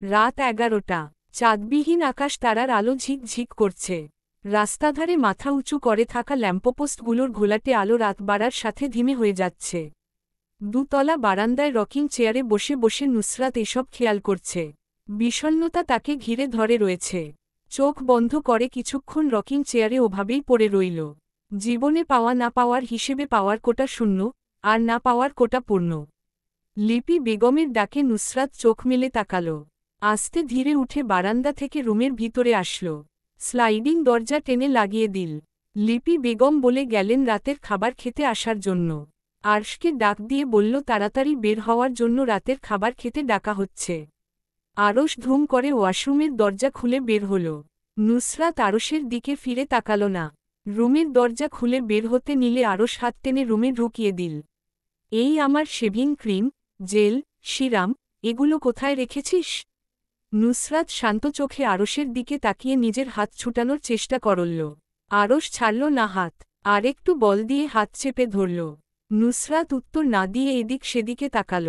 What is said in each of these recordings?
রাত 11টা। চাঁদবিহীন আকাশ, তারার আলো ঝিকঝিক করছে। রাস্তাধারে মাথা উঁচু করে থাকা ল্যাম্পপোস্টগুলোর ঘোলাটে আলো রাত বাড়ার সাথে ধিমে হয়ে যাচ্ছে। দুতলা বারান্দায় রকিং চেয়ারে বসে বসে নুসরাত এসব খেয়াল করছে। বিষণ্ণতা তাকে ঘিরে ধরে রয়েছে। চোখ বন্ধ করে কিছুক্ষণ রকিং চেয়ারে ওভাবেই পড়ে রইল। জীবনে পাওয়া না পাওয়ার হিসেবে পাওয়ার কোটা শূন্য, আর না পাওয়ার কোটা পূর্ণ। লিপি বেগমের ডাকে নুসরাত চোখ মেলে তাকাল। আস্তে ধীরে উঠে বারান্দা থেকে রুমের ভিতরে আসল। স্লাইডিং দরজা টেনে লাগিয়ে দিল। লিপি বেগম বলে গেলেন রাতের খাবার খেতে আসার জন্য। আরশকে ডাক দিয়ে বলল তাড়াতাড়ি বের হওয়ার জন্য, রাতের খাবার খেতে ডাকা হচ্ছে। আরশ ধুম করে ওয়াশরুমের দরজা খুলে বের হল। নুসরাত আরশের দিকে ফিরে তাকাল না। রুমের দরজা খুলে বের হতে নিলে আরশ হাত টেনে রুমে ঢুকিয়ে দিল। এই আমার শেভিং ক্রিম, জেল, সিরাম, এগুলো কোথায় রেখেছিস? নুসরাত শান্ত চোখে আরশের দিকে তাকিয়ে নিজের হাত ছুটানোর চেষ্টা করল। আরশ ছাড়ল না হাত, আর একটু বল দিয়ে হাত চেপে ধরল। নুসরাত উত্তর না দিয়ে এদিক সেদিকে তাকাল।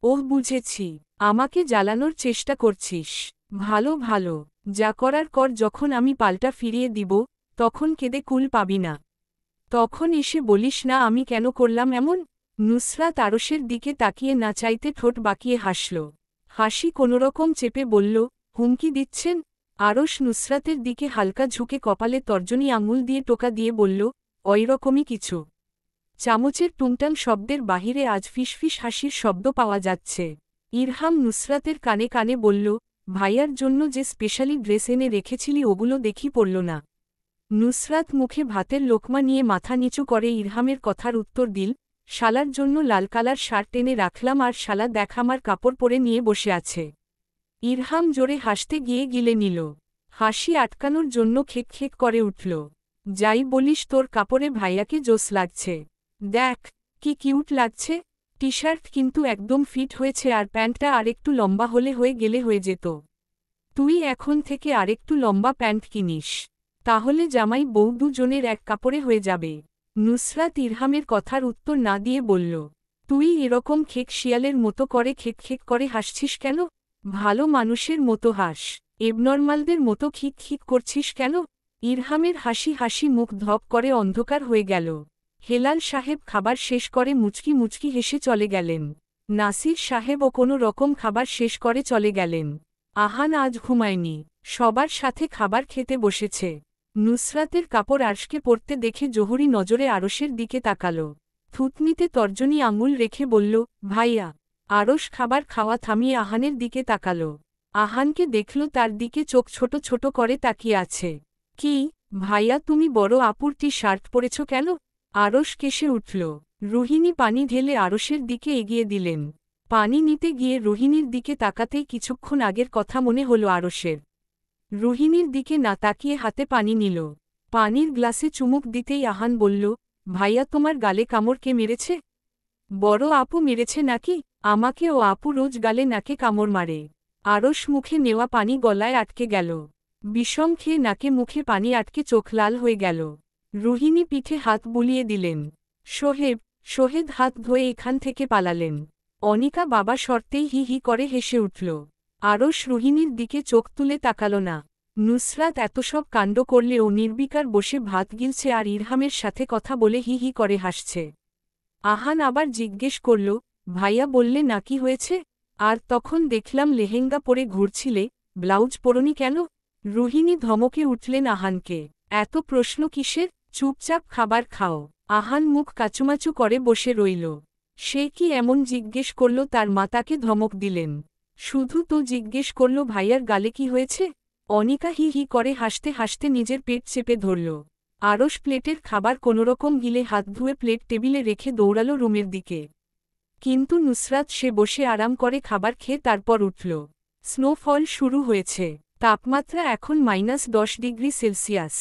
ওহ, বুঝেছি, আমাকে জ্বালানোর চেষ্টা করছিস। ভালো ভালো, যা করার কর। যখন আমি পাল্টা ফিরিয়ে দিব, তখন কেঁদে কুল পাবি না। তখন এসে বলিস না আমি কেন করলাম এমন। নুসরাত আরশের দিকে তাকিয়ে না চাইতে ঠোঁট বাঁকিয়ে হাসল। হাসি কোনোরকম চেপে বলল, হুমকি দিচ্ছেন? আরশ নুসরাতের দিকে হালকা ঝুঁকে কপালে তর্জনী আঙুল দিয়ে টোকা দিয়ে বলল, ওইরকমই কিছু। চামচের টুংটাং শব্দের বাহিরে আজ ফিসফিস হাসির শব্দ পাওয়া যাচ্ছে। ইরহাম নুসরাতের কানে কানে বলল, ভাইয়ার জন্য যে স্পেশালি ড্রেস এনে রেখেছিলি ওগুলো দেখি পড়ল না। নুসরাত মুখে ভাতের লোকমা নিয়ে মাথা নিচু করে ইরহামের কথার উত্তর দিল, শালার জন্য লাল কালার শার্ট এনে রাখলাম, আর শালা দেখ আমার কাপড় পরে নিয়ে বসে আছে। ইরহাম জোরে হাসতে গিয়ে গিলে নিল। হাসি আটকানোর জন্য খেক খেক করে উঠল। যাই বলিস, তোর কাপড়ে ভাইয়াকে জোস লাগছে। দেখ কি কিউট লাগছে। টি শার্ট কিন্তু একদম ফিট হয়েছে, আর প্যান্টটা আরেকটু লম্বা হলে হয়ে গেলে হয়ে যেত। তুই এখন থেকে আরেকটু লম্বা প্যান্ট কিনিস, তাহলে জামাই বউ দুজনের এক কাপড়ে হয়ে যাবে। নুসরাত ইরহামের কথার উত্তর না দিয়ে বলল, তুই এরকম খেক শিয়ালের মতো করে খেক খেক করে হাসছিস কেন? ভালো মানুষের মতো হাস, এবনর্মালদের মতো খিক খিক করছিস কেন? ইরহামের হাসি হাসি মুখ ধপ করে অন্ধকার হয়ে গেল। হেলাল সাহেব খাবার শেষ করে মুচকি মুচকি হেসে চলে গেলেন। নাসির সাহেবও কোনো রকম খাবার শেষ করে চলে গেলেন। আহান আজ ঘুমায়নি, সবার সাথে খাবার খেতে বসেছে। নুসরাতের কাপড় আরশকে পরতে দেখে জহুরি নজরে আরশের দিকে তাকাল। থুতনিতে তর্জনী আঙুল রেখে বলল, ভাইয়া। আরশ খাবার খাওয়া থামিয়ে আহানের দিকে তাকাল। আহানকে দেখল তার দিকে চোখ ছোট ছোট করে তাকিয়ে আছে। কি ভাইয়া, তুমি বড় আপুর টি শার্ট পরেছ কেন? আরশ কেসে উঠল। রুহিণী পানি ঢেলে আরশের দিকে এগিয়ে দিলেন। পানি নিতে গিয়ে রুহিণীর দিকে তাকাতেই কিছুক্ষণ আগের কথা মনে হল আরশের। রুহিণীর দিকে না তাকিয়ে হাতে পানি নিল। পানির গ্লাসে চুমুক দিতেই আহান বলল, ভাইয়া তোমার গালে কামড় কে মেরেছে? বড় আপু মেরেছে নাকি? আমাকে ও আপু রোজ গালে নাকে কামড় মারে। আরশ মুখে নেওয়া পানি গলায় আটকে গেল। বিষম খেয়ে নাকে মুখে পানি আটকে চোখ লাল হয়ে গেল। রুহিণী পিঠে হাত বুলিয়ে দিলেন। সোহেদ হাত ধুয়ে এখান থেকে পালালেন। অনিকা বাবা শর্তেই হি হি করে হেসে উঠল। আরশ রুহিণীর দিকে চোখ তুলে তাকাল না। নুসরাত এত সব কাণ্ড করলেও নির্বিকার বসে ভাত গিলছে আর ইরহামের সাথে কথা বলে হি হি করে হাসছে। আহান আবার জিজ্ঞেস করল, ভাইয়া বললে নাকি হয়েছে? আর তখন দেখলাম লেহেঙ্গা পরে ঘুরছিলে, ব্লাউজ পরনি কেন? রুহিণী ধমকে উঠলেন আহানকে, এত প্রশ্ন কিসের? চুপচাপ খাবার খাও। আহান মুখ কাচুমাচু করে বসে রইল। সে কি এমন জিজ্ঞেস করল তার মা তাকে ধমক দিলেন? শুধু তো জিজ্ঞেস করল ভাইয়ার গালে কি হয়েছে? অনিকা হি হি করে হাসতে হাসতে নিজের পেট চেপে ধরল। আরশ প্লেটের খাবার কোনোরকম গিলে হাত ধুয়ে প্লেট টেবিলে রেখে দৌড়াল রুমের দিকে। কিন্তু নুসরাত সে বসে আরাম করে খাবার খেয়ে তারপর উঠল। স্নোফল শুরু হয়েছে। তাপমাত্রা এখন -10 ডিগ্রি সেলসিয়াস।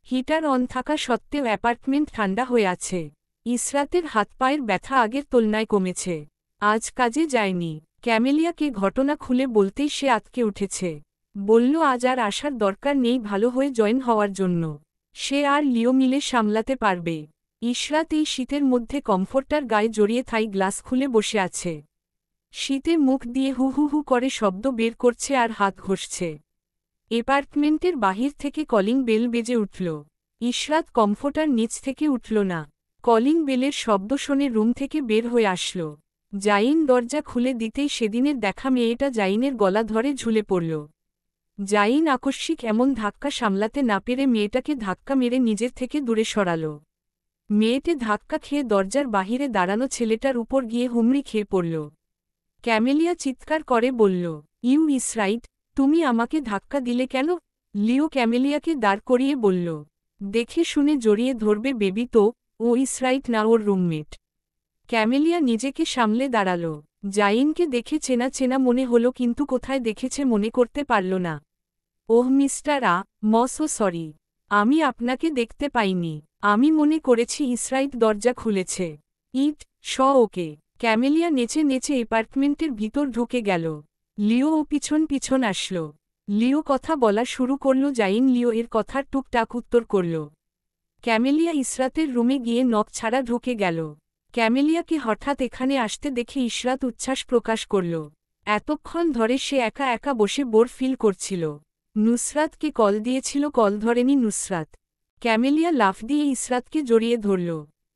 হিটার অন থাকা সত্ত্বেও অ্যাপার্টমেন্ট ঠান্ডা হয়ে আছে। ইসরাতের হাত পায়ের ব্যথা আগের তুলনায় কমেছে। আজ কাজে যায়নি। ক্যামেলিয়াকে ঘটনা খুলে বলতেই সে আঁতকে উঠেছে। বলল আজ আর আসার দরকার নেই ভালো হয়ে জয়েন হওয়ার জন্য। সে আর লিও মিলে সামলাতে পারবে। ইশরাত এই শীতের মধ্যে কমফোর্টার গায়ে জড়িয়ে থাই গ্লাস খুলে বসে আছে। শীতে মুখ দিয়ে হু হু হু করে শব্দ বের করছে আর হাত ঘষছে। অ্যাপার্টমেন্টের বাহির থেকে কলিং বেল বেজে উঠল। ইশরাত কমফোর্টার নিচ থেকে উঠল না। কলিং বেলের শব্দ শুনে রুম থেকে বের হয়ে আসল। জাইন দরজা খুলে দিতেই সেদিনের দেখা মেয়েটা জাইনের গলা ধরে ঝুলে পড়ল। জাইন আকস্মিক এমন ধাক্কা সামলাতে না পেরে মেয়েটাকে ধাক্কা মেরে নিজের থেকে দূরে সরাল। মেয়েটে ধাক্কা খেয়ে দরজার বাহিরে দাঁড়ানো ছেলেটার উপর গিয়ে হুমড়ি খেয়ে পড়ল। ক্যামেলিয়া চিৎকার করে বলল, ইউ ইসরাইট, তুমি আমাকে ধাক্কা দিলে কেন? লিও ক্যামেলিয়াকে দাঁড় করিয়ে বলল, দেখে শুনে জড়িয়ে ধরবে বেবি তো, ও ইসরাইট না ওর রুমমেট। ক্যামেলিয়া নিজেকে সামলে দাঁড়াল। জাইনকে দেখে চেনা চেনা মনে হলো কিন্তু কোথায় দেখেছে মনে করতে পারল না। ওহ মিস্টার মসো সরি, আমি আপনাকে দেখতে পাইনি। আমি মনে করেছি ইসরাইট দরজা খুলেছে। ইট ওকে। ক্যামেলিয়া নেচে নেচে অ্যাপার্টমেন্টের ভিতর ঢুকে গেল। লিও ও পিছন পিছন আসল। লিও কথা বলা শুরু করল, জাইন লিও এর কথার টুকটাক উত্তর করল। ক্যামেলিয়া ইসরাতের রুমে গিয়ে নখ ছাড়া ঢুকে গেল। ক্যামেলিয়াকে হঠাৎ এখানে আসতে দেখে ইশরাত উচ্ছ্বাস প্রকাশ করল। এতক্ষণ ধরে সে একা একা বসে বোর ফিল করছিল। নুসরাতকে কল দিয়েছিল, কল ধরেনি নুসরাত। ক্যামেলিয়া লাফ দিয়ে ইসরাতকে জড়িয়ে ধরল।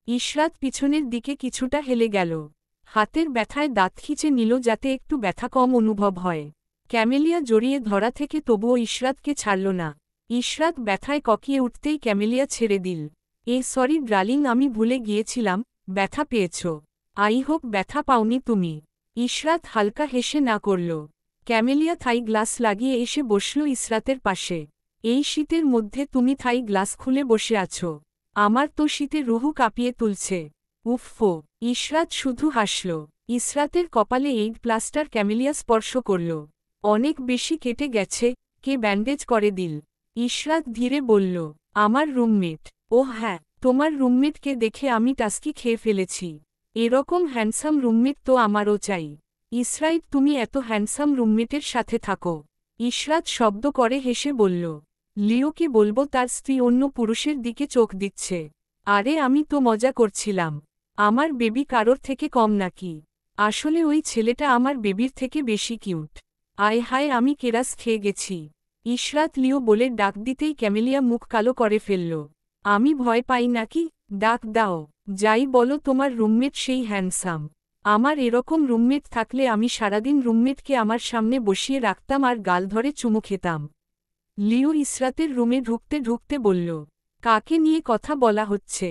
ইশরাত পিছনের দিকে কিছুটা হেলে গেল। হাতের ব্যথায় দাঁত খিঁচে নিল যাতে একটু ব্যথা কম অনুভব হয়। ক্যামেলিয়া জড়িয়ে ধরা থেকে তবুও ইশরাতকে ছাড়ল না। ইশরাত ব্যথায় ককিয়ে উঠতেই ক্যামেলিয়া ছেড়ে দিল। সরি ডার্লিং, আমি ভুলে গিয়েছিলাম, ব্যথা পেয়েছ। আই হোপ ব্যথা পাওনি তুমি। ইশরাত হালকা হেসে না করল। ক্যামেলিয়া থাই গ্লাস লাগিয়ে এসে বসল ইশরাতের পাশে। এই শীতের মধ্যে তুমি থাই গ্লাস খুলে বসে আছো? আমার তো শীতে রুহু কাঁপিয়ে তুলছে। উফফো। ইশরাত শুধু হাসল। ইশরাতের কপালে এইড প্লাস্টার ক্যামেলিয়া স্পর্শ করল। অনেক বেশি কেটে গেছে, কে ব্যান্ডেজ করে দিল? ইশরাত ধীরে বলল, আমার রুমমেট। ওহ হ্যাঁ, তোমার রুমমেটকে দেখে আমি টাস্কি খেয়ে ফেলেছি। এরকম হ্যান্ডসাম রুমমেট তো আমারও চাই। ইসরাইট, তুমি এত হ্যান্ডসাম রুমমেটের সাথে থাকো? ইশরাত শব্দ করে হেসে বলল। লিওকে বলবো তার স্ত্রী অন্য পুরুষের দিকে চোখ দিচ্ছে? আরে আমি তো মজা করছিলাম। আমার বেবি কারোর থেকে কম নাকি? আসলে ওই ছেলেটা আমার বেবির থেকে বেশি কিউট। আয় হায়, আমি কেরাস খেয়ে গেছি। ইশরাত লিও বলে ডাক দিতেই ক্যামেলিয়া মুখ কালো করে ফেলল। আমি ভয় পাই নাকি? ডাক দাও। যাই বলো, তোমার রুমমেট সেই হ্যান্ডসাম। আমার এরকম রুমমেট থাকলে আমি সারাদিন রুমমেটকে আমার সামনে বসিয়ে রাখতাম আর গাল ধরে চুমু খেতাম। লিও ইসরাতের রুমে ঢুকতে ঢুকতে বলল, কাকে নিয়ে কথা বলা হচ্ছে?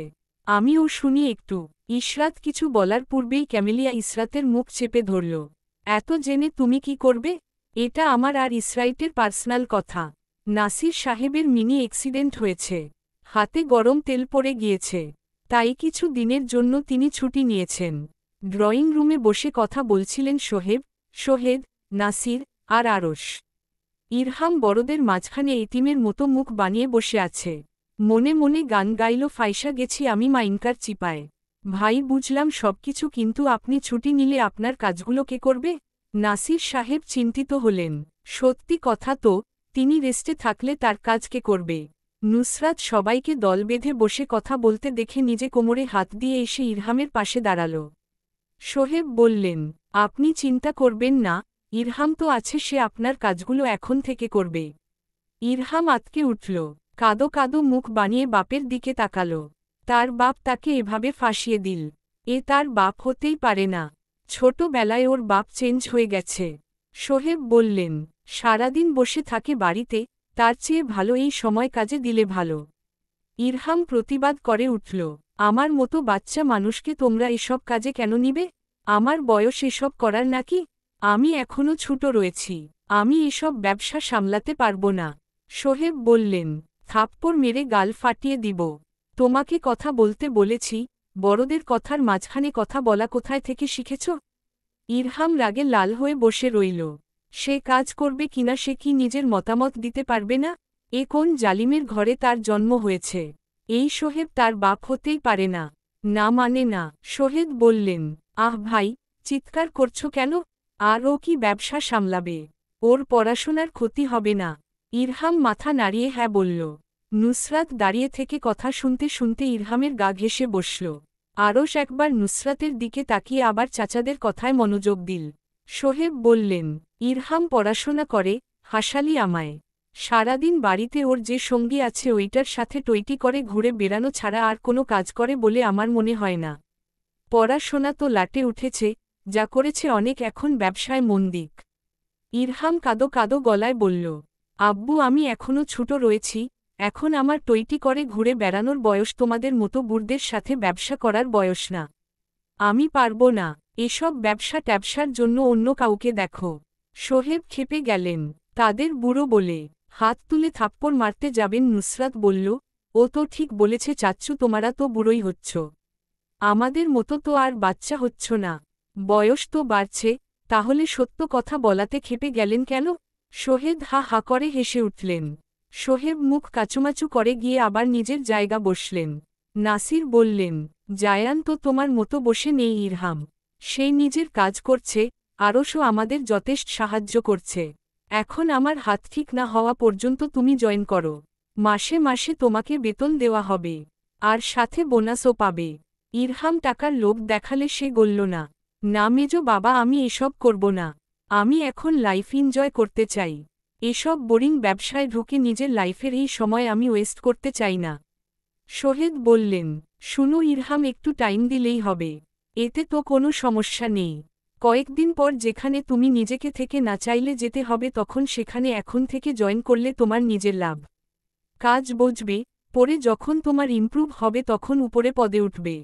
আমিও শুনি একটু। ইশরাত কিছু বলার পূর্বেই ক্যামেলিয়া ইসরাতের মুখ চেপে ধরল। এত জেনে তুমি কি করবে? এটা আমার আর ইসরাইটের পার্সোনাল কথা। নাসির সাহেবের মিনি অ্যাক্সিডেন্ট হয়েছে। হাতে গরম তেল পড়ে গিয়েছে, তাই কিছু দিনের জন্য তিনি ছুটি নিয়েছেন। ড্রয়িং রুমে বসে কথা বলছিলেন সোহেদ, নাসির আর আরশ। ইরহাম বড়দের মাঝখানে এতিমের মতো মুখ বানিয়ে বসে আছে। মনে মনে গান গাইল, ফাইসা গেছি আমি মাইনকার চিপায়। ভাই বুঝলাম সবকিছু, কিন্তু আপনি ছুটি নিলে আপনার কাজগুলো কে করবে? নাসির সাহেব চিন্তিত হলেন। সত্যি কথা তো, তিনি রেস্টে থাকলে তার কাজ কে করবে? নুসরাত সবাইকে দল বেঁধে বসে কথা বলতে দেখে নিজে কোমরে হাত দিয়ে এসে ইরহামের পাশে দাঁড়াল। সোহেব বললেন, আপনি চিন্তা করবেন না, ইরহাম তো আছে, সে আপনার কাজগুলো এখন থেকে করবে। ইরহাম আতকে উঠল। কাদো কাদো মুখ বানিয়ে বাপের দিকে তাকাল। তার বাপ তাকে এভাবে ফাঁসিয়ে দিল। এ তার বাপ হতেই পারে না। ছোটবেলায় ওর বাপ চেঞ্জ হয়ে গেছে। সোহেব বললেন, সারাদিন বসে থাকে বাড়িতে, তার চেয়ে ভালো এই সময় কাজে দিলে ভালো। ইরহাম প্রতিবাদ করে উঠল, আমার মতো বাচ্চা মানুষকে তোমরা এসব কাজে কেন নিবে? আমার বয়স এসব করার নাকি? আমি এখনও ছোট রয়েছি, আমি এসব ব্যবসা সামলাতে পারব না। সোহেব বললেন, থাপ্পড় মেরে গাল ফাটিয়ে দিব। তোমাকে কথা বলতে বলেছি, বড়দের কথার মাঝখানে কথা বলা কোথায় থেকে শিখেছ? ইরহাম রাগে লাল হয়ে বসে রইল। সে কাজ করবে কিনা সে কি নিজের মতামত দিতে পারবে না? এ কোন জালিমের ঘরে তার জন্ম হয়েছে? এই সোহেব তার বাপ হতেই পারে না। না মানে না। সোহেদ বললেন, আহ ভাই, চিৎকার করছো কেন? আর ও কি ব্যবসা সামলাবে? ওর পড়াশোনার ক্ষতি হবে না? ইরহাম মাথা নাড়িয়ে হ্যাঁ বলল। নুসরাত দাঁড়িয়ে থেকে কথা শুনতে শুনতে ইরহামের গা ঘেঁষে বসল। আরশ একবার নুসরাতের দিকে তাকিয়ে আবার চাচাদের কথায় মনোযোগ দিল। সোহেব বললেন, ইরহাম পড়াশোনা করে, হাসালি আমায়। সারাদিন বাড়িতে ওর যে সঙ্গী আছে ওইটার সাথে টইটি করে ঘুরে বেড়ানো ছাড়া আর কোনো কাজ করে বলে আমার মনে হয় না। পড়াশোনা তো লাটে উঠেছে, যা করেছে অনেক, এখন ব্যবসায় মন দিক। ইরহাম কাদো কাদো গলায় বলল, আব্বু আমি এখনও ছোট রয়েছি, এখন আমার টইটি করে ঘুরে বেড়ানোর বয়স, তোমাদের মতো বুড়দের সাথে ব্যবসা করার বয়স না। আমি পারব না, এসব ব্যবসা ট্যাবসার জন্য অন্য কাউকে দেখো। সোহেব ক্ষেপে গেলেন, তাদের বুড়ো বলে। হাত তুলে থাপ্পড় মারতে যাবেন নুসরাত বলল, ও তো ঠিক বলেছে চাচ্চু, তোমারা তো বুড়োই হচ্ছ, আমাদের মতো তো আর বাচ্চা হচ্ছ না, বয়স তো বাড়ছে। তাহলে সত্য কথা বলাতে ক্ষেপে গেলেন কেন? সোহেদ হা হা করে হেসে উঠলেন। সোহেব মুখ কাচুমাচু করে গিয়ে আবার নিজের জায়গা বসলেন। নাসির বললেন, জায়ান তো তোমার মতো বসে নেই ইরহাম, সেই নিজের কাজ করছে, আরশও আমাদের যথেষ্ট সাহায্য করছে। এখন আমার হাত ঠিক না হওয়া পর্যন্ত তুমি জয়েন করো, মাসে মাসে তোমাকে বেতন দেওয়া হবে, আর সাথে বোনাসও পাবে। ইরহাম টাকার লোভ দেখালে সে গলল না। না মেজো বাবা, আমি এসব করব না, আমি এখন লাইফ এনজয় করতে চাই। এসব বোরিং ব্যবসায় ঢুকে নিজের লাইফের এই সময় আমি ওয়েস্ট করতে চাই না। সোহেদ বললেন, শুনো ইরহাম, একটু টাইম দিলেই হবে, এতে তো কোনো সমস্যা নেই। কয়েকদিন পর যেখানে তুমি নিজেকে থেকে না চাইলে যেতে হবে, তখন সেখানে এখন থেকে জয়েন করলে তোমার নিজের লাভ। কাজ বুঝবে, পরে যখন তোমার ইমপ্রুভ হবে তখন উপরে পদে উঠবে,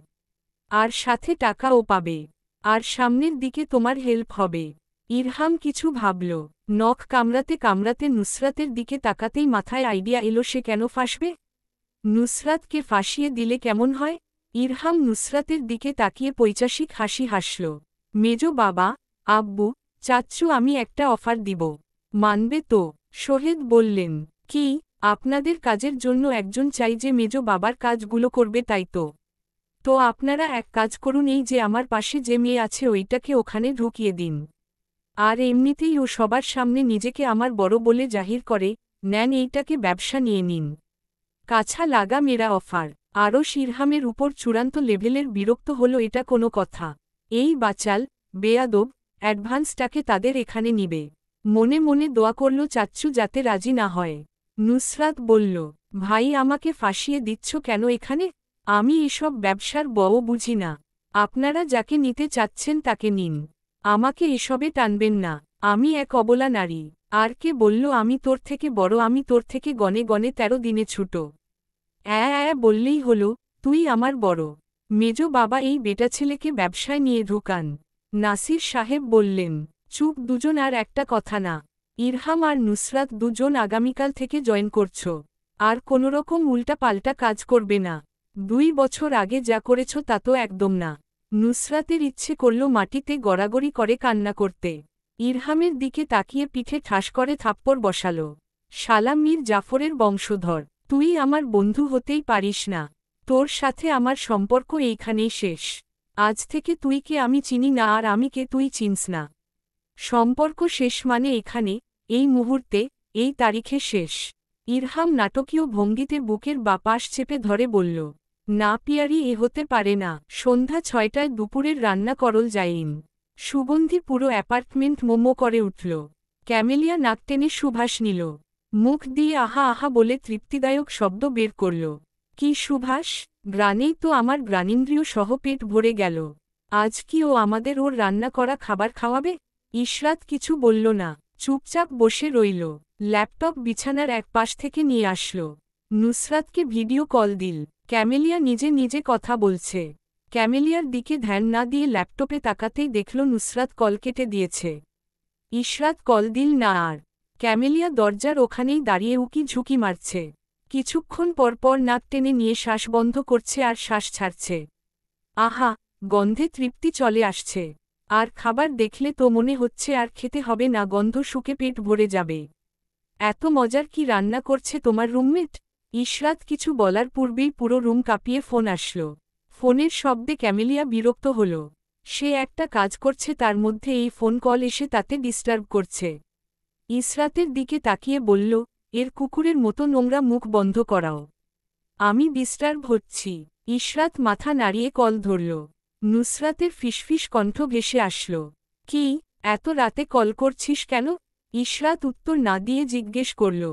আর সাথে টাকাও পাবে, আর সামনের দিকে তোমার হেল্প হবে। ইরহাম কিছু ভাবল, নখ কামড়াতে কামড়াতে নুসরাতের দিকে তাকাতেই মাথায় আইডিয়া এলো, সে কেন ফাঁসবে? নুসরাতকে ফাঁসিয়ে দিলে কেমন হয়? ইরহাম নুসরাতের দিকে তাকিয়ে পৈচাসিক হাসি হাসল। মেজো বাবা, আব্বু, চাচ্চু, আমি একটা অফার দিব, মানবে তো? সোহেদ বললেন, কি? আপনাদের কাজের জন্য একজন চাই যে মেজো বাবার কাজগুলো করবে, তাই তো? তো আপনারা এক কাজ করুন, এই যে আমার পাশে যে মেয়ে আছে ওইটাকে ওখানে ঢুকিয়ে দিন, আর এমনিতেই ও সবার সামনে নিজেকে আমার বড় বলে জাহির করে, নেন এইটাকে ব্যবসা নিয়ে নিন। কাছা লাগা মেরা অফার। আরও ইরহামের উপর চূড়ান্ত লেভেলের বিরক্ত হল, এটা কোনো কথা? এই বাচাল, বেয়াদব, অ্যাডভান্সটাকে তাদের এখানে নিবে। মনে মনে দোয়া করল চাচ্চু যাতে রাজি না হয়। নুসরাত বলল, ভাই আমাকে ফাঁসিয়ে দিচ্ছ কেন এখানে? আমি এসব ব্যবসার বও বুঝি না, আপনারা যাকে নিতে চাচ্ছেন তাকে নিন, আমাকে এসবে টানবেন না। আমি এক অবলা নারী। আর কে বলল আমি তোর থেকে বড়? আমি তোর থেকে গনে গনে 13 দিনে ছোট। বললেই হলো, তুই আমার বড়। মেজো বাবা এই বেটা ছেলেকে ব্যবসায় নিয়ে ঢুকান। নাসির সাহেব বললেন, চুপ দুজন, আর একটা কথা না। ইরহাম আর নুসরাত দুজন আগামীকাল থেকে জয়েন করছ, আর কোনোরকম উল্টা পাল্টা কাজ করবে না। 2 বছর আগে যা করেছ তা তো একদম না। নুসরাতের ইচ্ছে করল মাটিতে গড়াগড়ি করে কান্না করতে। ইরহামের দিকে তাকিয়ে পিঠে ঠাস করে থাপ্পড় বসাল। শালা মীর জাফরের বংশধর, তুই আমার বন্ধু হতেই পারিস না, তোর সাথে আমার সম্পর্ক এইখানেই শেষ। আজ থেকে তুই কে আমি চিনি না, আর আমি কে তুই চিনস না। সম্পর্ক শেষ মানে এখানে, এই মুহূর্তে, এই তারিখে শেষ। ইরহাম নাটকীয় ভঙ্গিতে বুকের বাপাশ চেপে ধরে বলল, না পিয়ারি, এ হতে পারে না। সন্ধ্যা 6টায় দুপুরের রান্না করল যাইন। সুগন্ধি পুরো অ্যাপার্টমেন্ট মোমো করে উঠল। ক্যামেলিয়া নাক টেনে সুভাষ নিল, মুখ দিয়ে আহা আহা বলে তৃপ্তিদায়ক শব্দ বের করল। কি সুভাষ? গ্রানেই তো আমার গ্রাণেন্দ্রিয় সহ পেট ভরে গেল। আজ কি ও আমাদের ওর রান্না করা খাবার খাওয়াবে? ইশরাত কিছু বলল না, চুপচাপ বসে রইল। ল্যাপটপ বিছানার এক পাশ থেকে নিয়ে আসল। নুসরাতকে ভিডিও কল দিল। ক্যামেলিয়া নিজে নিজে কথা বলছে। ক্যামেলিয়ার দিকে ধ্যান না দিয়ে ল্যাপটপে তাকাতেই দেখল নুসরাত কল কেটে দিয়েছে। ইশরাত কল দিল না আর। ক্যামেলিয়া দরজার ওখানেই দাঁড়িয়ে উকি ঝুঁকি মারছে। কিছুক্ষণ পরপর নাক টেনে নিয়ে শ্বাস বন্ধ করছে আর শ্বাস ছাড়ছে। আহা, গন্ধে তৃপ্তি চলে আসছে। আর খাবার দেখলে তো মনে হচ্ছে আর খেতে হবে না, গন্ধ শুকে পেট ভরে যাবে। এত মজার কি রান্না করছে তোমার রুমমেট? ইশরাত কিছু বলার পূর্বেই পুরো রুম কাঁপিয়ে ফোন আসল। ফোনের শব্দে ক্যামেলিয়া বিরক্ত হল। সে একটা কাজ করছে, তার মধ্যে এই ফোন কল এসে তাতে ডিস্টার্ব করছে। ইশরাতের দিকে তাকিয়ে বলল, এর কুকুরের মতো নোংরা মুখ বন্ধ করাও, আমি ডিস্টার্ব হচ্ছি। ইশরাত মাথা নাড়িয়ে কল ধরল। নুসরাতের ফিসফিস কণ্ঠ ভেসে আসল, কি? এত রাতে কল করছিস কেন? ইশরাত উত্তর না দিয়ে জিজ্ঞেস করল।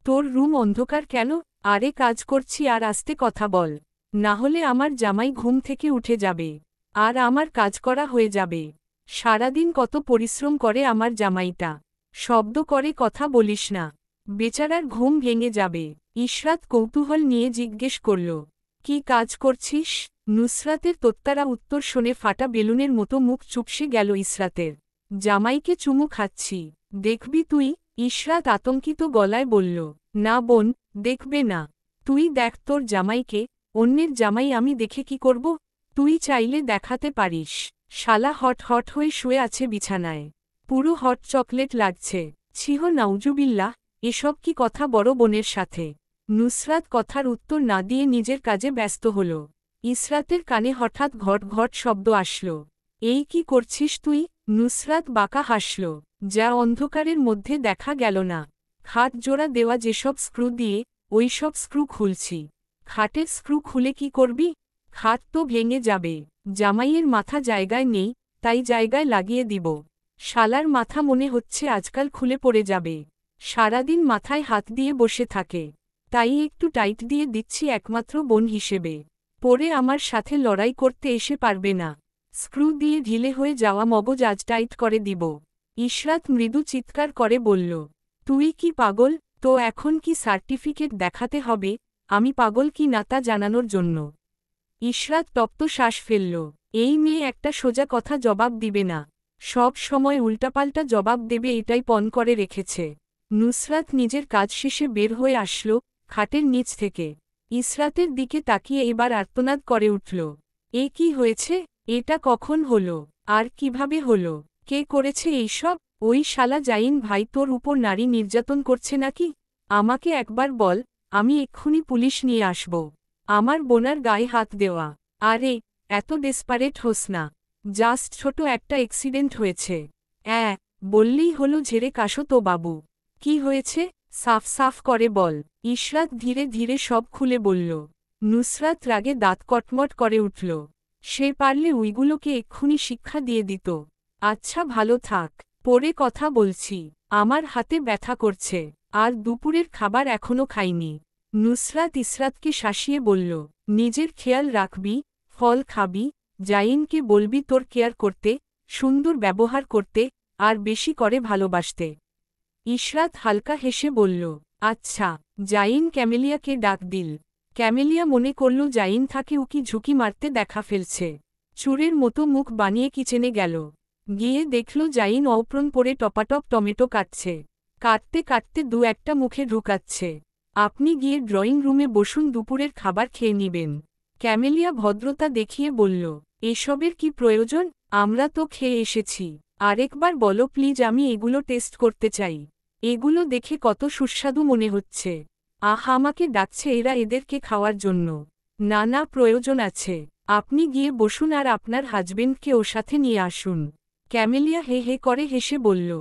তোর রুম অন্ধকার কেন? আরে কাজ করছি আর আস্তে কথা বল, না হলে আমার জামাই ঘুম থেকে উঠে যাবে আর আমার কাজ করা হয়ে যাবে। সারাদিন কত পরিশ্রম করে আমার জামাইটা, শব্দ করে কথা বলিস না, বেচারার ঘুম ভেঙে যাবে। ইশরাত কৌতূহল নিয়ে জিজ্ঞেস করল, কি কাজ করছিস? নুসরাতের তোত্তারা উত্তর শুনে ফাটা বেলুনের মতো মুখ চুপসে গেল ইসরাতের। জামাইকে চুমু খাচ্ছি, দেখবি তুই? ইশরাত আতঙ্কিত গলায় বলল, না বোন, দেখবে না। তুই দেখ তোর জামাইকে, অন্যের জামাই আমি দেখে কি করব? তুই চাইলে দেখাতে পারিস। শালা হট হট হয়ে শুয়ে আছে বিছানায়, পুরো হট চকলেট লাগছে। ছিহ নাউজুবিল্লাহ, এসব কি কথা বড় বোনের সাথে? নুসরাত কথার উত্তর না দিয়ে নিজের কাজে ব্যস্ত হল। ইসরাতের কানে হঠাৎ ঘট ঘট শব্দ আসল। এই কি করছিস তুই? নুসরাত বাঁকা হাসল, যা অন্ধকারের মধ্যে দেখা গেল না। খাট জোড়া দেওয়া যেসব স্ক্রু দিয়ে, ওই সব স্ক্রু খুলছি। খাটের স্ক্রু খুলে কি করবি? খাট তো ভেঙে যাবে। জামাইয়ের মাথা জায়গায় নেই, তাই জায়গায় লাগিয়ে দিব। শালার মাথা মনে হচ্ছে আজকাল খুলে পড়ে যাবে। সারাদিন মাথায় হাত দিয়ে বসে থাকে, তাই একটু টাইট দিয়ে দিচ্ছি একমাত্র বোন হিসেবে। পরে আমার সাথে লড়াই করতে এসে পারবে না। স্ক্রু দিয়ে ঢিলে হয়ে যাওয়া মগজ আজ টাইট করে দিব। ইশরাত মৃদু চিৎকার করে বলল, তুই কি পাগল? তো এখন কি সার্টিফিকেট দেখাতে হবে আমি পাগল কি না তা জানানোর জন্য? ইশরাত তপ্ত শ্বাস ফেলল। এই মেয়ে একটা সোজা কথা জবাব দিবে না, সব সময় উল্টাপাল্টা জবাব দেবে এটাই পণ করে রেখেছে। নুসরাত নিজের কাজ শেষে বের হয়ে আসল খাটের নিচ থেকে। ইসরাতের দিকে তাকিয়ে এবার আর্তনাদ করে উঠল, এ কি হয়েছে? এটা কখন হলো? আর কিভাবে হলো? কে করেছে এইসব? ওই শালা জাইন ভাই তোর উপর নারী নির্যাতন করছে নাকি? আমাকে একবার বল, আমি এক্ষুনি পুলিশ নিয়ে আসব। আমার বোনার গায়ে হাত দেওয়া। আরে এত ডেসপারেট হোস না, জাস্ট ছোট একটা অ্যাক্সিডেন্ট হয়েছে। বললেই হলো ঝেড়ে কাশো তো বাবু। কি হয়েছে সাফ সাফ করে বল। ইশরাত ধীরে ধীরে সব খুলে বলল। নুসরাত রাগে দাঁত কটমট করে উঠল। সে পারলে উইগুলোকে এক্ষুনি শিক্ষা দিয়ে দিত। আচ্ছা ভালো থাক, পরে কথা বলছি। আমার হাতে ব্যথা করছে, আর দুপুরের খাবার এখনো খাইনি। নুসরাত ইসরাতকে শাসিয়ে বলল, নিজের খেয়াল রাখবি, ফল খাবি, জাইনকে বলবি তোর কেয়ার করতে, সুন্দর ব্যবহার করতে, আর বেশি করে ভালোবাসতে। ইশরাত হালকা হেসে বলল, আচ্ছা। জাইন ক্যামেলিয়াকে ডাক দিল। ক্যামেলিয়া মনে করল জাইন থাকে উকি ঝুঁকি মারতে দেখা ফেলছে। চুরের মতো মুখ বানিয়ে কিচেনে গেল। গিয়ে দেখল জাইন অপ্রণ পরে টপাটপ টমেটো কাটছে। কাটতে কাটতে দু একটা মুখে ঢুকাচ্ছে। আপনি গিয়ে ড্রয়িং রুমে বসুন, দুপুরের খাবার খেয়ে নিবেন। ক্যামেলিয়া ভদ্রতা দেখিয়ে বলল, এসবের কি প্রয়োজন? আমরা তো খেয়ে এসেছি। আরেকবার বলো প্লিজ, আমি এগুলো টেস্ট করতে চাই। এগুলো দেখে কত সুস্বাদু মনে হচ্ছে। আমাকে ডাকছে এরা এদেরকে খাওয়ার জন্য। না না, প্রয়োজন আছে। আপনি গিয়ে বসুন আর আপনার হাজবেন্ডকে ওর সাথে নিয়ে আসুন। ক্যামেলিয়া হে হে করে হেসে বলল,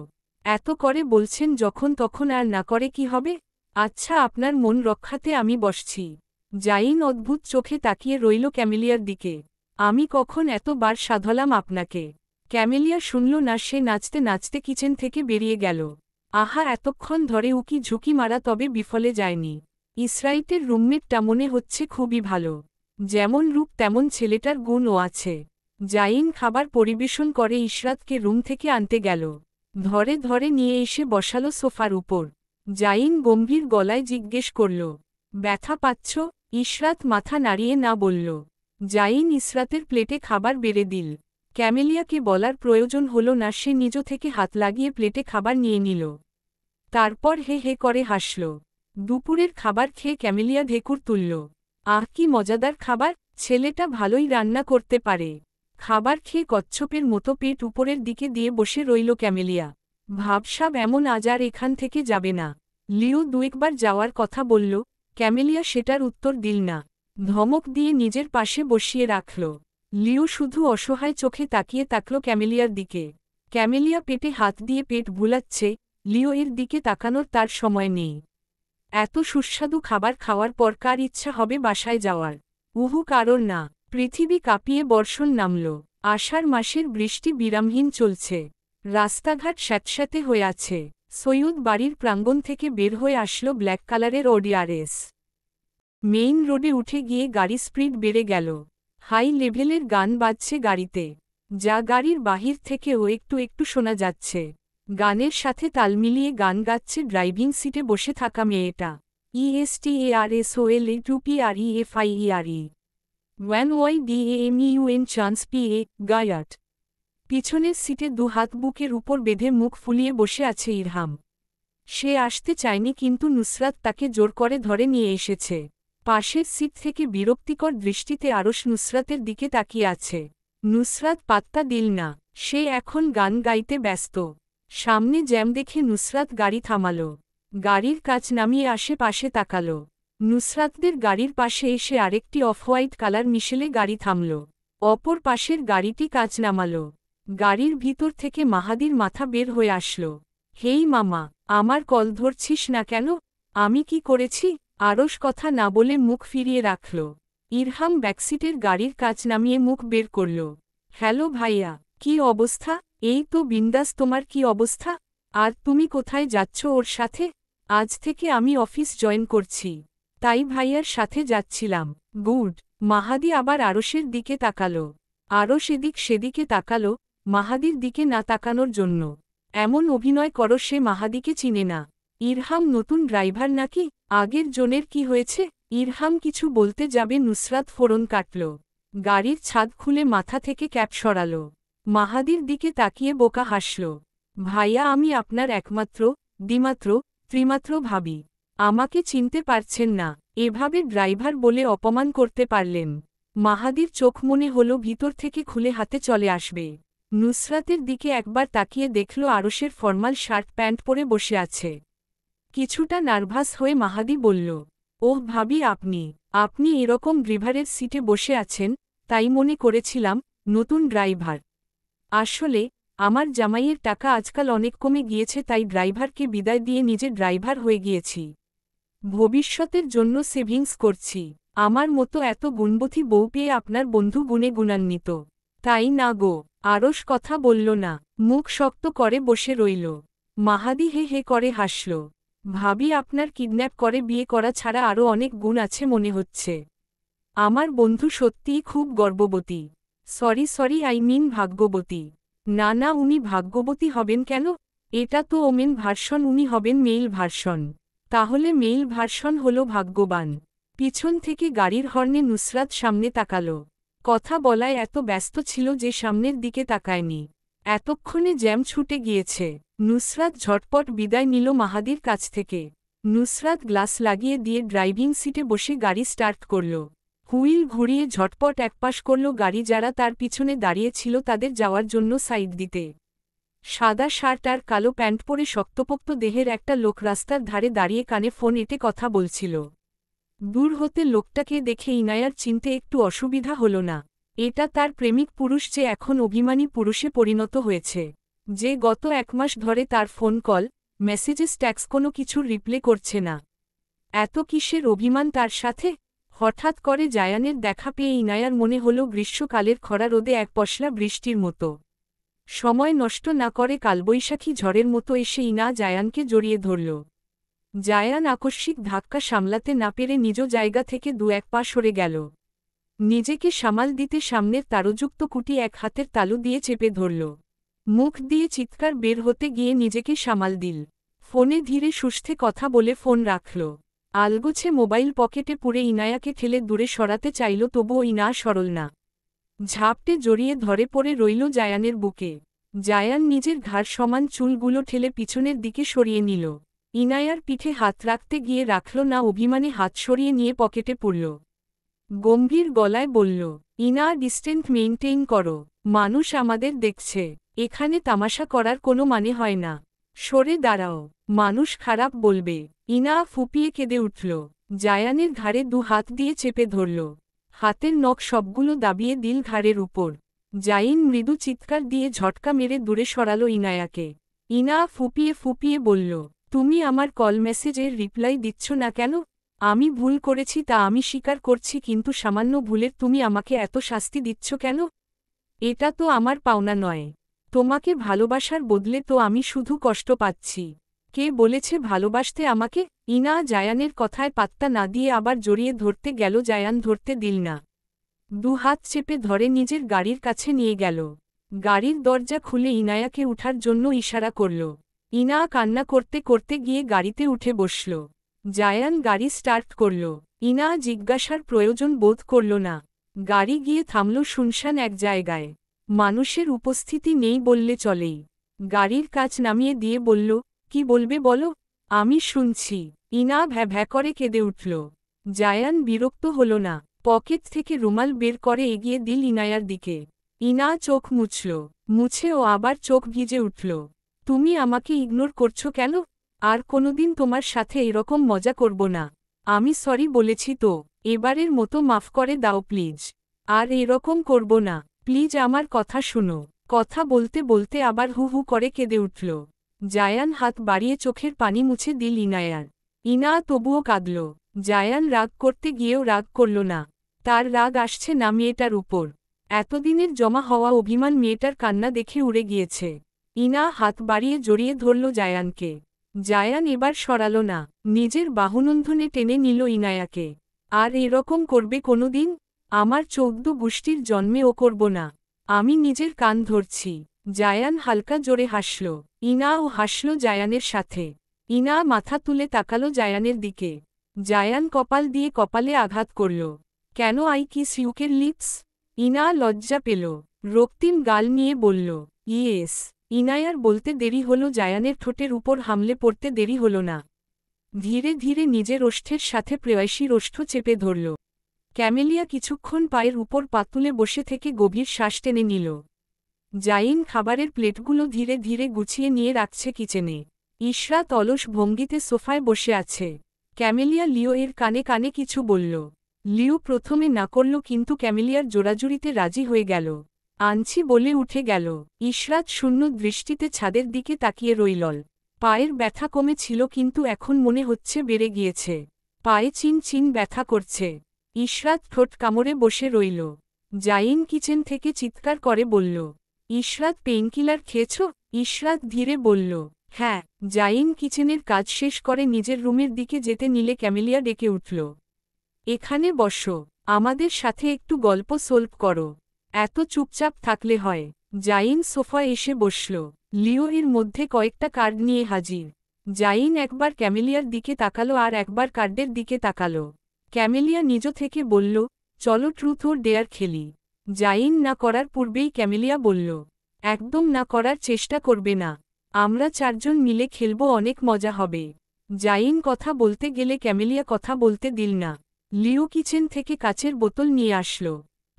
এত করে বলছেন যখন তখন আর না করে কি হবে? আচ্ছা আপনার মন রক্ষাতে আমি বসছি। জাইন অদ্ভুত চোখে তাকিয়ে রইল ক্যামেলিয়ার দিকে। আমি কখন এতবার সাধলাম আপনাকে? ক্যামেলিয়া শুনল না, সে নাচতে নাচতে কিচেন থেকে বেরিয়ে গেল। এতক্ষণ ধরে উকি ঝুঁকি মারা তবে বিফলে যায়নি। ইসরাইটের রুমমেটটা মনে হচ্ছে খুবই ভালো। যেমন রূপ তেমন ছেলেটার গুণও আছে। জাইন খাবার পরিবেশন করে ইশরাতকে রুম থেকে আনতে গেল। ধরে ধরে নিয়ে এসে বসালো সোফার উপর। জাইন গম্ভীর গলায় জিজ্ঞেস করল, ব্যথা পাচ্ছ? ইশরাত মাথা নাড়িয়ে না বলল। জাইন ইসরাতের প্লেটে খাবার বেড়ে দিল। ক্যামেলিয়াকে বলার প্রয়োজন হল না, সে নিজ থেকে হাত লাগিয়ে প্লেটে খাবার নিয়ে নিল। তারপর হে হে করে হাসল। দুপুরের খাবার খেয়ে ক্যামেলিয়া ঢেকুর তুলল। কি মজাদার খাবার, ছেলেটা ভালোই রান্না করতে পারে। খাবার খেয়ে কচ্ছপের মতো পেট উপরের দিকে দিয়ে বসে রইল ক্যামেলিয়া। ভাবসাব এমন আজ আর এখান থেকে যাবে না। লিও দুয়েকবার যাওয়ার কথা বলল, ক্যামেলিয়া সেটার উত্তর দিল না। ধমক দিয়ে নিজের পাশে বসিয়ে রাখল। লিও শুধু অসহায় চোখে তাকিয়ে তাকল ক্যামেলিয়ার দিকে। ক্যামেলিয়া পেটে হাত দিয়ে পেট ভুলাচ্ছে, লিও এর দিকে তাকানোর তার সময় নেই। এত সুস্বাদু খাবার খাওয়ার পর কার ইচ্ছা হবে বাসায় যাওয়ার? কারোর না। পৃথিবী কাঁপিয়ে বর্ষণ নামল। আষাঢ় মাসের বৃষ্টি বিরামহীন চলছে। রাস্তাঘাট স্যাঁতস্যাঁতে হয়ে আছে। সৈয়দ বাড়ির প্রাঙ্গণ থেকে বের হয়ে আসলো ব্ল্যাক কালারের ODRS। মেইন রোডে উঠে গিয়ে গাড়ি স্পিড বেড়ে গেল। হাই লেভেলের গান বাজছে গাড়িতে, যা গাড়ির বাহির থেকেও একটু একটু শোনা যাচ্ছে। গানের সাথে তাল মিলিয়ে গান গাচ্ছে ড্রাইভিং সিটে বসে থাকা মেয়েটা। ESTARSOLA2PREFIERE one YDAMEUN chance PA গায়াট। পিছনের সিটে দু হাত বুকের উপর বেঁধে মুখ ফুলিয়ে বসে আছে ইরহাম। সে আসতে চায়নি, কিন্তু নুসরাত তাকে জোর করে ধরে নিয়ে এসেছে। পাশের সিট থেকে বিরক্তিকর দৃষ্টিতে আরশ নুসরাতের দিকে তাকিয়ে আছে। নুসরাত পাত্তা দিল না, সে এখন গান গাইতে ব্যস্ত। সামনে জ্যাম দেখে নুসরাত গাড়ি থামাল। গাড়ির কাচ নামিয়ে আশেপাশে তাকাল। নুসরাতদের গাড়ির পাশে এসে আরেকটি অফ হোয়াইট কালার মিশেলে গাড়ি থামল। অপর পাশের গাড়িটি কাচ নামাল। গাড়ির ভিতর থেকে মাহাদির মাথা বের হয়ে আসল। হেই মামা, আমার কল ধরছিস না কেন? আমি কি করেছি? আরশ কথা না বলে মুখ ফিরিয়ে রাখল। ইরহাম ব্যাকসিটের গাড়ির কাচ নামিয়ে মুখ বের করল। হ্যালো ভাইয়া, কি অবস্থা? এই তো বিন্দাস, তোমার কি অবস্থা? আর তুমি কোথায় যাচ্ছ ওর সাথে? আজ থেকে আমি অফিস জয়েন করছি, তাই ভাইয়ার সাথে যাচ্ছিলাম। গুড। মাহাদি আবার আরশের দিকে তাকাল। আরশ এদিক সেদিকে তাকাল, মাহাদির দিকে না তাকানোর জন্য। এমন অভিনয় করো সে মাহাদিকে চিনে না। ইরহাম নতুন ড্রাইভার নাকি? আগের জনের কি হয়েছে? ইরহাম কিছু বলতে যাবে, নুসরাত ফোরন কাটল। গাড়ির ছাদ খুলে মাথা থেকে ক্যাপ সরাল। মাহাদির দিকে তাকিয়ে বোকা হাসল। ভাইয়া, আমি আপনার একমাত্র, দ্বিমাত্র, ত্রিমাত্র ভাবি। আমাকে চিনতে পারছেন না? এভাবে ড্রাইভার বলে অপমান করতে পারলেন? মাহাদির চোখ মনে হল ভিতর থেকে খুলে হাতে চলে আসবে। নুসরাতের দিকে একবার তাকিয়ে দেখল আরশের ফরমাল শার্ট প্যান্ট পরে বসে আছে। কিছুটা নার্ভাস হয়ে মাহাদি বলল, ওহ ভাবি, আপনি এরকম ড্রাইভারের সিটে বসে আছেন, তাই মনে করেছিলাম নতুন ড্রাইভার। আসলে আমার জামাইয়ের টাকা আজকাল অনেক কমে গিয়েছে, তাই ড্রাইভারকে বিদায় দিয়ে নিজে ড্রাইভার হয়ে গিয়েছি। ভবিষ্যতের জন্য সেভিংস করছি। আমার মতো এত গুণবতী বউ পেয়ে আপনার বন্ধু গুণে গুণান্বিত। তাই না গো? আরশ কথা বলল না, মুখ শক্ত করে বসে রইল। মাহাদি হে হে করে হাসল। ভাবি, আপনার কিডন্যাপ করে বিয়ে করা ছাড়া আরও অনেক গুণ আছে মনে হচ্ছে। আমার বন্ধু সত্যিই খুব গর্ববতী। সরি আই মিন ভাগ্যবতী। না না, উনি ভাগ্যবতী হবেন কেন? এটা তো ওমেন ভার্সন, উনি হবেন মেইল ভার্সন। তাহলে মেইল ভার্সন হল ভাগ্যবান। পিছন থেকে গাড়ির হর্নে নুসরাত সামনে তাকাল। কথা বলায় এত ব্যস্ত ছিল যে সামনের দিকে তাকায়নি। এতক্ষণে জ্যাম ছুটে গিয়েছে। নুসরাত ঝটপট বিদায় নিল মাহাদির কাছ থেকে। নুসরাত গ্লাস লাগিয়ে দিয়ে ড্রাইভিং সিটে বসে গাড়ি স্টার্ট করল। হুইল ঘুরিয়ে ঝটপট একপাশ করল গাড়ি। যারা তার পিছনে দাঁড়িয়ে ছিল তাদের যাওয়ার জন্য সাইড দিতে। সাদা শার্ট আর কালো প্যান্ট পরে শক্তপোক্ত দেহের একটা লোক রাস্তার ধারে দাঁড়িয়ে কানে ফোন এঁটে কথা বলছিল। দূর হতে লোকটাকে দেখে ইনায়ার চিনতে একটু অসুবিধা হল না। এটা তার প্রেমিক পুরুষ, যে এখন অভিমানী পুরুষে পরিণত হয়েছে, যে গত 1 মাস ধরে তার ফোন কল, মেসেজেস, ট্যাক্স কোনো কিছুর রিপ্লে করছে না। এত কিসের অভিমান তার সাথে? হঠাৎ করে জায়ানের দেখা পেয়ে ইনায়ার মনে হল গ্রীষ্মকালের খরা রোদে এক পশলা বৃষ্টির মতো। সময় নষ্ট না করে কালবৈশাখী ঝড়ের মতো এসে ইনা জায়ানকে জড়িয়ে ধরল। জায়ান আকস্মিক ধাক্কা সামলাতে না পেরে নিজ জায়গা থেকে 2-1 পা সরে গেল। নিজেকে সামাল দিতে সামনের তারযুক্ত কুটি এক হাতের তালু দিয়ে চেপে ধরল। মুখ দিয়ে চিৎকার বের হতে গিয়ে নিজেকে সামাল দিল। ফোনে ধীরে সুস্থে কথা বলে ফোন রাখল। আলগোছে মোবাইল পকেটে পুরে ইনায়াকে ঠেলে দূরে সরাতে চাইল, তবুও ইনা সরল না। ঝাপটে জড়িয়ে ধরে পড়ে রইল জায়ানের বুকে। জায়ান নিজের ঘাড় সমান চুলগুলো ঠেলে পিছনের দিকে সরিয়ে নিল। ইনায়ার পিঠে হাত রাখতে গিয়ে রাখল না, অভিমানে হাত সরিয়ে নিয়ে পকেটে পুরল। গম্ভীর গলায় বলল, ইনা, ডিস্টেন্স মেইনটেইন করো। মানুষ আমাদের দেখছে, এখানে তামাশা করার কোনো মানে হয় না। সরে দাঁড়াও, মানুষ খারাপ বলবে। ইনা ফুপিয়ে কেঁদে উঠল। জায়ানের ঘাড়ে 2 হাত দিয়ে চেপে ধরল। হাতের নখ সবগুলো দাবিয়ে দিল ঘাড়ের উপর। জাইন মৃদু চিৎকার দিয়ে ঝটকা মেরে দূরে সরালো ইনায়াকে। ইনা ফুপিয়ে ফুপিয়ে বলল, তুমি আমার কল মেসেজের রিপ্লাই দিচ্ছ না কেন? আমি ভুল করেছি তা আমি স্বীকার করছি, কিন্তু সামান্য ভুলের তুমি আমাকে এত শাস্তি দিচ্ছ কেন? এটা তো আমার পাওনা নয়। তোমাকে ভালোবাসার বদলে তো আমি শুধু কষ্ট পাচ্ছি। কে বলেছে ভালোবাসতে আমাকে? ইনা জায়ানের কথায় পাত্তা না দিয়ে আবার জড়িয়ে ধরতে গেল। জায়ান ধরতে দিল না। দুহাত চেপে ধরে নিজের গাড়ির কাছে নিয়ে গেল। গাড়ির দরজা খুলে ইনায়াকে উঠার জন্য ইশারা করল। ইনা কান্না করতে করতে গিয়ে গাড়িতে উঠে বসল। জায়ান গাড়ি স্টার্ট করল। ইনা জিজ্ঞাসার প্রয়োজন বোধ করল না। গাড়ি গিয়ে থামল শুনশান এক জায়গায়। মানুষের উপস্থিতি নেই বললে চলেই। গাড়ির কাচ নামিয়ে দিয়ে বলল, কি বলবে বলো, আমি শুনছি। ইনা ভ্যা ভ্যা করে কেঁদে উঠল। জায়ান বিরক্ত হল না। পকেট থেকে রুমাল বের করে এগিয়ে দিল ইনায়ার দিকে। ইনা চোখ মুছল। মুছেও আবার চোখ ভিজে উঠল। তুমি আমাকে ইগনোর করছো কেন? আর কোনোদিন তোমার সাথে এরকম মজা করব না। আমি সরি বলেছি তো, এবারের মতো মাফ করে দাও প্লিজ। আর এরকম করব না, প্লিজ আমার কথা শুনো। কথা বলতে বলতে আবার হু হু করে কেঁদে উঠল। জায়ান হাত বাড়িয়ে চোখের পানি মুছে দিল ইনায়ার। ইনা তবুও কাঁদল। জায়ান রাগ করতে গিয়েও রাগ করল না। তার রাগ আসছে না মেয়েটার উপর। এতদিনের জমা হওয়া অভিমান মেয়েটার কান্না দেখে উড়ে গিয়েছে। ইনা হাত বাড়িয়ে জড়িয়ে ধরল জায়ানকে। জায়ান এবার সরাল না, নিজের বাহুনন্ধনে টেনে নিল ইনায়াকে। আর এরকম করবে কোনোদিন? আমার 14 গোষ্ঠীর জন্মে ও করব না। আমি নিজের কান ধরছি। জায়ান হালকা জোরে হাসল। ইনাও হাসল জায়ানের সাথে। ইনা মাথা তুলে তাকালো জায়ানের দিকে। জায়ান কপাল দিয়ে কপালে আঘাত করল। কেন আই কিস ইউকের লিপস? ইনা লজ্জা পেল। রক্তিম গাল নিয়ে বলল, ইয়েস। ইনায়ার বলতে দেরি হল, জায়ানের ঠোঁটের উপর হামলে পড়তে দেরি হল না। ধীরে ধীরে নিজের ওষ্ঠের সাথে প্রেয়সীর ওষ্ঠ চেপে ধরল। ক্যামেলিয়া কিছুক্ষণ পায়ের উপর পা তুলে বসে থেকে গভীর শ্বাস টেনে নিল। জাইন খাবারের প্লেটগুলো ধীরে ধীরে গুছিয়ে নিয়ে রাখছে কিচেনে। ইশরাত অলস ভঙ্গিতে সোফায় বসে আছে। ক্যামেলিয়া লিও এর কানে কানে কিছু বলল। লিও প্রথমে না করল, কিন্তু ক্যামেলিয়ার জোড়াজুড়িতে রাজি হয়ে গেল। আনছি বলে উঠে গেল। ইশরাত শূন্য দৃষ্টিতে ছাদের দিকে তাকিয়ে রইল। পায়ের ব্যথা কমেছিল, কিন্তু এখন মনে হচ্ছে বেড়ে গিয়েছে। পায়ে চিন চিন ব্যথা করছে। ইশরাত ঠোঁট কামড়ে বসে রইল। জাইন কিচেন থেকে চিৎকার করে বলল, ইশরাত পেইনকিলার খেয়েছ? ইশরাত ধীরে বলল, হ্যাঁ। জাইন কিচেনের কাজ শেষ করে নিজের রুমের দিকে যেতে নিলে ক্যামেলিয়া ডেকে উঠল, এখানে বসো, আমাদের সাথে একটু গল্প সলভ করো। এত চুপচাপ থাকলে হয়? জাইন সোফায় এসে বসল। লিও এর মধ্যে কয়েকটা কার্ড নিয়ে হাজির। জাইন একবার ক্যামেলিয়ার দিকে তাকালো আর একবার কার্ডের দিকে তাকালো। ক্যামেলিয়া নিজ থেকে বলল, চলো ট্রুথ ওর ডেয়ার খেলি। জাইন না করার পূর্বেই ক্যামেলিয়া বলল, একদম না করার চেষ্টা করবে না। আমরা 4 জন মিলে খেলব, অনেক মজা হবে। জাইন কথা বলতে গেলে ক্যামেলিয়া কথা বলতে দিল না। লিও কিচেন থেকে কাচের বোতল নিয়ে আসল।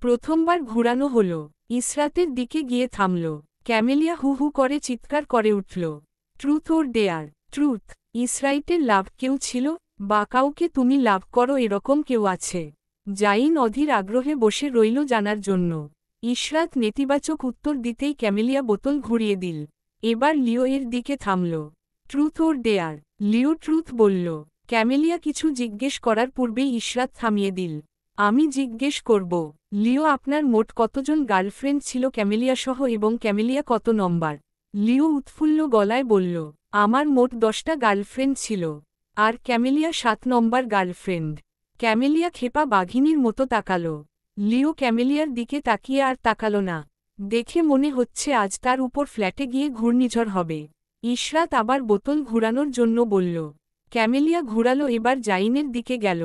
প্রথমবার ঘুরানো হল। ইশরাতের দিকে গিয়ে থামল। ক্যামেলিয়া হু হু করে চিৎকার করে উঠল, ট্রুথ ওর ডেয়ার। ট্রুথ। ইসরাইটের লাভ কেউ ছিল? বা কাউকে তুমি লাভ করো এরকম কেউ আছে? জাইন অধীর আগ্রহে বসে রইল জানার জন্য। ইশরাত নেতিবাচক উত্তর দিতেই ক্যামেলিয়া বোতল ঘুরিয়ে দিল। এবার লিও এর দিকে থামল। ট্রুথ ওর ডেয়ার। লিও ট্রুথ বলল। ক্যামেলিয়া কিছু জিজ্ঞেস করার পূর্বেই ইশরাত থামিয়ে দিল। আমি জিজ্ঞেস করব, লিও আপনার মোট কতজন গার্লফ্রেন্ড ছিল ক্যামেলিয়া সহ, এবং ক্যামেলিয়া কত নম্বর? লিও উৎফুল্ল গলায় বলল, আমার মোট 10টা গার্লফ্রেন্ড ছিল। আর ক্যামেলিয়া 7 নম্বর গার্লফ্রেন্ড। ক্যামেলিয়া খেপা বাঘিনীর মতো তাকালো। লিও ক্যামেলিয়ার দিকে তাকিয়ে আর তাকালো না। দেখে মনে হচ্ছে আজ তার উপর ফ্ল্যাটে গিয়ে ঘূর্ণিঝড় হবে। ইশরাত আবার বোতল ঘুরানোর জন্য বলল। ক্যামেলিয়া ঘুরালো, এবার জাইনের দিকে গেল।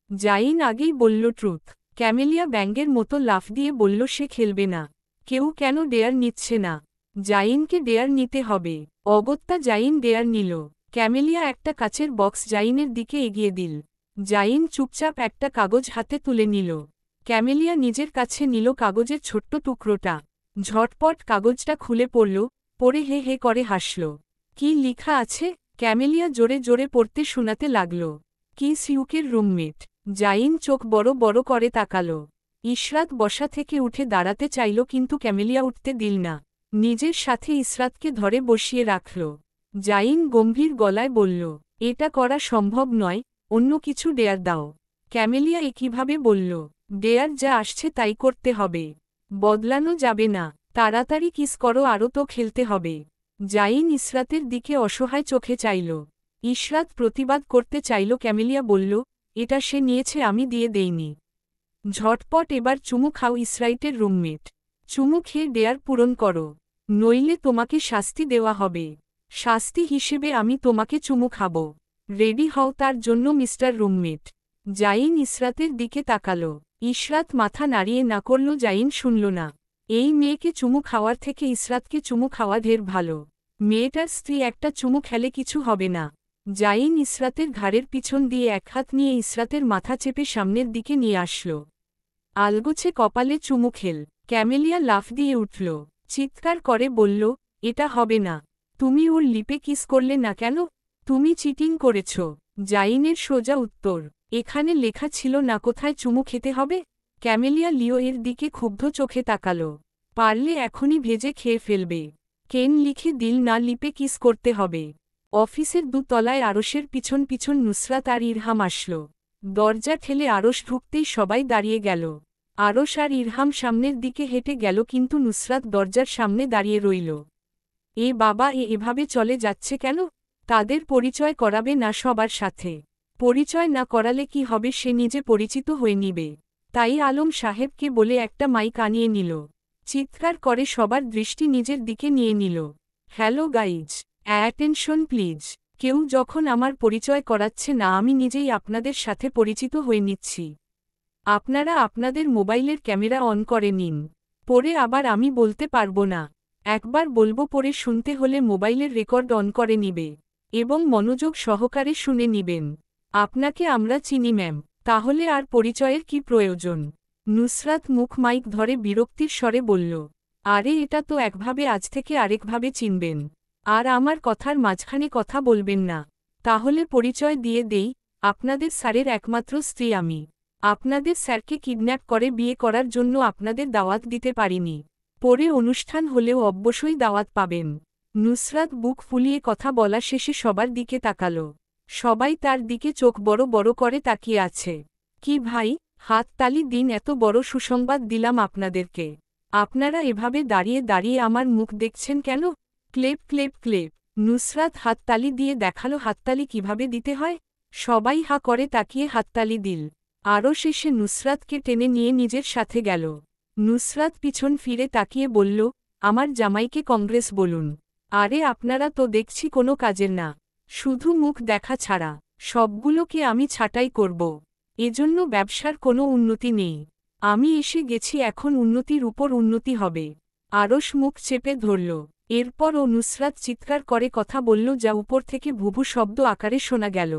জাইন আগেই বলল ট্রুথ। ক্যামেলিয়া ব্যাঙ্গের মতো লাফ দিয়ে বলল সে খেলবে না। কেউ কেন ডেয়ার নিচ্ছে না? জাইনকে ডেয়ার নিতে হবে। অগত্যা জাইন ডেয়ার নিল। ক্যামেলিয়া একটা কাচের বক্স জাইনের দিকে এগিয়ে দিল। জাইন চুপচাপ একটা কাগজ হাতে তুলে নিল। ক্যামেলিয়া নিজের কাছে নিল কাগজের ছোট্ট টুকরোটা। ঝটপট কাগজটা খুলে পড়ল, পড়ে হে হে করে হাসল। কি লিখা আছে? ক্যামেলিয়া জোরে জোরে পড়তে শোনাতে লাগল, কিস ইউকের রুমমেট। জাইন চোখ বড় বড় করে তাকালো। ইশরাত বসা থেকে উঠে দাঁড়াতে চাইল, কিন্তু ক্যামেলিয়া উঠতে দিল না। নিজের সাথে ইশরাতকে ধরে বসিয়ে রাখল। জাইন গম্ভীর গলায় বলল, এটা করা সম্ভব নয়, অন্য কিছু ডেয়ার দাও। ক্যামেলিয়া একইভাবে বলল, ডেয়ার যা আসছে তাই করতে হবে, বদলানো যাবে না। তাড়াতাড়ি কিস করো, আরও তো খেলতে হবে। জাইন ইসরাতের দিকে অসহায় চোখে চাইল। ইশরাত প্রতিবাদ করতে চাইল। ক্যামেলিয়া বলল, এটা সে নিয়েছে, আমি দিয়ে দেইনি। ঝটপট এবার চুমু খাও ইসরাইটের রুমমেট। চুমু খেয়ে ডেয়ার পূরণ করো, নইলে তোমাকে শাস্তি দেওয়া হবে। শাস্তি হিসেবে আমি তোমাকে চুমু খাব। রেডি হও তার জন্য মিস্টার রুমমেট। জাইন ইসরাতের দিকে তাকাল। ইশরাত মাথা নাড়িয়ে না করল। জাইন শুনল না। এই মেয়েকে চুমু খাওয়ার থেকে ইসরাতকে চুমু খাওয়া ঢের ভালো। মেয়েটার স্ত্রী একটা চুমু খেলে কিছু হবে না। জাইন ইসরাতের ঘাড়ের পিছন দিয়ে এক হাত নিয়ে ইসরাতের মাথা চেপে সামনের দিকে নিয়ে আসল। আলগোছে কপালে চুমু খেল। ক্যামেলিয়া লাফ দিয়ে উঠল, চিৎকার করে বলল, এটা হবে না। তুমি ওর লিপে কিস করলে না কেন? তুমি চিটিং করেছ। জাইনের সোজা উত্তর, এখানে লেখা ছিল না কোথায় চুমু খেতে হবে। ক্যামেলিয়া লিও এর দিকে ক্ষুব্ধ চোখে তাকাল। পারলে এখনই ভেজে খেয়ে ফেলবে। কেন লিখে দিল না লিপে কিস করতে হবে। অফিসের দুতলায় আরশের পিছন পিছন নুসরাত আর ইরহাম আসল। দরজা ঠেলে আরশ ঢুকতেই সবাই দাঁড়িয়ে গেল। আরশ আর ইরহাম সামনের দিকে হেঁটে গেল, কিন্তু নুসরাত দরজার সামনে দাঁড়িয়ে রইল। এ বাবা, এভাবে চলে যাচ্ছে কেন? তাদের পরিচয় করাবে না সবার সাথে? পরিচয় না করালে কি হবে, সে নিজে পরিচিত হয়ে নিবে। তাই আলম সাহেবকে বলে একটা মাইক আনিয়ে নিল। চিৎকার করে সবার দৃষ্টি নিজের দিকে নিয়ে নিল। Hello guys, attention please. কেউ যখন আমার পরিচয় করাচ্ছে না, আমি নিজেই আপনাদের সাথে পরিচিত হয়ে নিচ্ছি। আপনারা আপনাদের মোবাইলের ক্যামেরা অন করে নিন। পরে আবার আমি বলতে পারবো না। একবার বলবো, পরে শুনতে হলে মোবাইলের রেকর্ড অন করে নিবে এবং মনোযোগ সহকারে শুনে নিবেন। আপনাকে আমরা চিনি ম্যাম, তাহলে আর পরিচয়ের কি প্রয়োজন? নুসরাত মুখ মাইক ধরে বিরক্তির স্বরে বলল, আরে এটা তো একভাবে, আজ থেকে আরেকভাবে চিনবেন। আর আমার কথার মাঝখানে কথা বলবেন না। তাহলে পরিচয় দিয়ে দেই, আপনাদের স্যারের একমাত্র স্ত্রী আমি। আপনাদের স্যারকে কিডন্যাপ করে বিয়ে করার জন্য আপনাদের দাওয়াত দিতে পারিনি। পরে অনুষ্ঠান হলেও অবশ্যই দাওয়াত পাবেন। নুসরাত বুক ফুলিয়ে কথা বলা শেষে সবার দিকে তাকাল। সবাই তার দিকে চোখ বড় বড় করে তাকিয়ে আছে। কি ভাই, হাততালি দিন, এত বড় সুসংবাদ দিলাম আপনাদেরকে। আপনারা এভাবে দাঁড়িয়ে দাঁড়িয়ে আমার মুখ দেখছেন কেন? ক্লেপ ক্লেপ ক্লেপ। নুসরাত হাততালি দিয়ে দেখালো হাততালি কিভাবে দিতে হয়। সবাই হা করে তাকিয়ে হাততালি দিল। আরও শেষে নুসরাতকে টেনে নিয়ে নিজের সাথে গেল। নুসরাত পিছন ফিরে তাকিয়ে বলল, আমার জামাইকে কংগ্রেস বলুন। আরে আপনারা তো দেখছি কোনো কাজের না, শুধু মুখ দেখা ছাড়া। সবগুলোকে আমি ছাঁটাই করব। এজন্য ব্যবসার কোনো উন্নতি নেই। আমি এসে গেছি, এখন উন্নতির উপর উন্নতি হবে। আরশ মুখ চেপে ধরল। এরপর ও নুসরাত চিৎকার করে কথা বলল, যা উপর থেকে ভুভু শব্দ আকারে শোনা গেল।